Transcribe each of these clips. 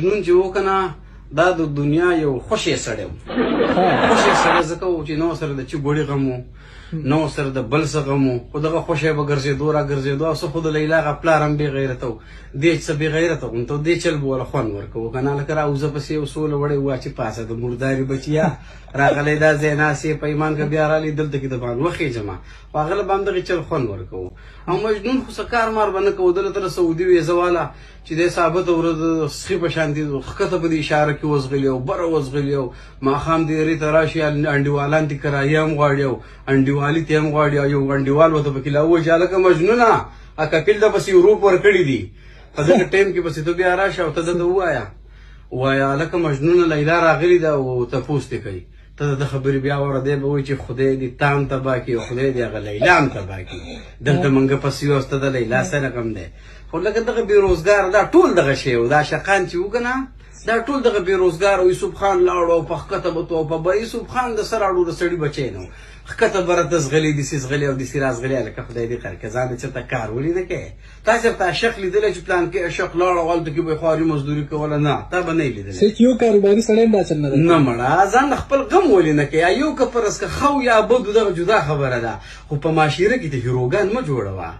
مجنون چې و کنه دا د دنیا یو خوشې سړی و. خوشې سړی ځکه و چې نو سره د چې ګوړې غم و، نو سره د بل څه غم و، خو دغه خوشې به ګرځېدو را ګرځېدو او څه خو د لیلا هغه پلار هم بې غیرته و، دې څه بې غیرته و ته دې چل به وله خوند ورکوو که نه لکه راوځه پسې یو سوله وړی واچې پاسه د مرداري بچیا راغلی دا ځای ناست یې پیمان که بیا رالي دلته کې د باندې وخېږم خو هغه به هم دغې چل خوند ورکوو. او مجنون خو څه کار مار به نه کوو دله تر سعودي ویزه والا چې دی ثابته ورځ سخي په شانتي ښکته به د اشاره کې وزغلي او بره وزغلي او ماښام دېرې ته راشي انډیوالان دې کرایه هم غواړي او انډیوالي ته هم غواړي او یو انډیوال ورته پکې لا ووایي چې هلکه مجنونه کپیل ته پسې یوروپ ورکړي دي په دغه ټایم کې پسې ته بیا راشه او ته دته ووایه هلکه مجنونه لیلا راغلې ده او تپوس دې کوي ته د خبرې بیا وره دی به وایي چې خدای دې تام تباه کړي او خدای دې هغه لیلا هم تباه کړي دلته موږ پسې یو سته د لیلا سره غم دی. خو لکه دغه بېروزګار دا ټول دغه شی و دا شقان چې و که نه دا ټول دغه بېروزګار او یوسف خان لاړو او په ښکته به تو او په به یوسف خان د سر اړو د سړي بچی نه و ښکته بره ته زغلي داسې زغلي او داسې رازغلي هلکه خدای دې خیر کړي ځان دې چېرته کار ولیده کې تا چېرته اشق لیدلی چې پلان کې اشق لاړ او هلته کې به یې خواري مزدوري کوله نه تا به نه یې لیدلی یو کاروباري سړی هم دا چل نه مړه ځان د خپل غم ولې نه کوي یو که فرض که ښه یا بدو دغه جدا خبره ده خو په معاشره کې د هیروګان مه جوړوه.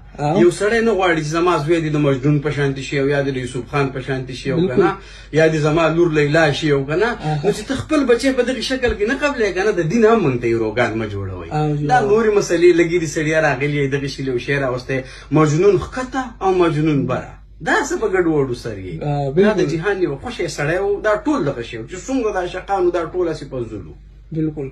یو سړی نه غواړي چې زما زوی دې د مجنون په شانتي شي او یا د یوسف خان په شانتي شي او که نه یا دې زما لور لیلا شي او که نه نو چې ته خپل بچی په دغې شکل کې نه قبلې که نه د دین هم موږ ته هیروګان مه جوړوئ. دا نورې مسلې لګي دي سړیا راغلي دغې شي یو شی راوستی مجنون ښکته او مجنون بره دا څه په ګډوډو سر یې دا د جهان یو خوشی سړی و دا ټول دغه شی و چې څومره دا شقانو دا ټول هسې په زلو بالکل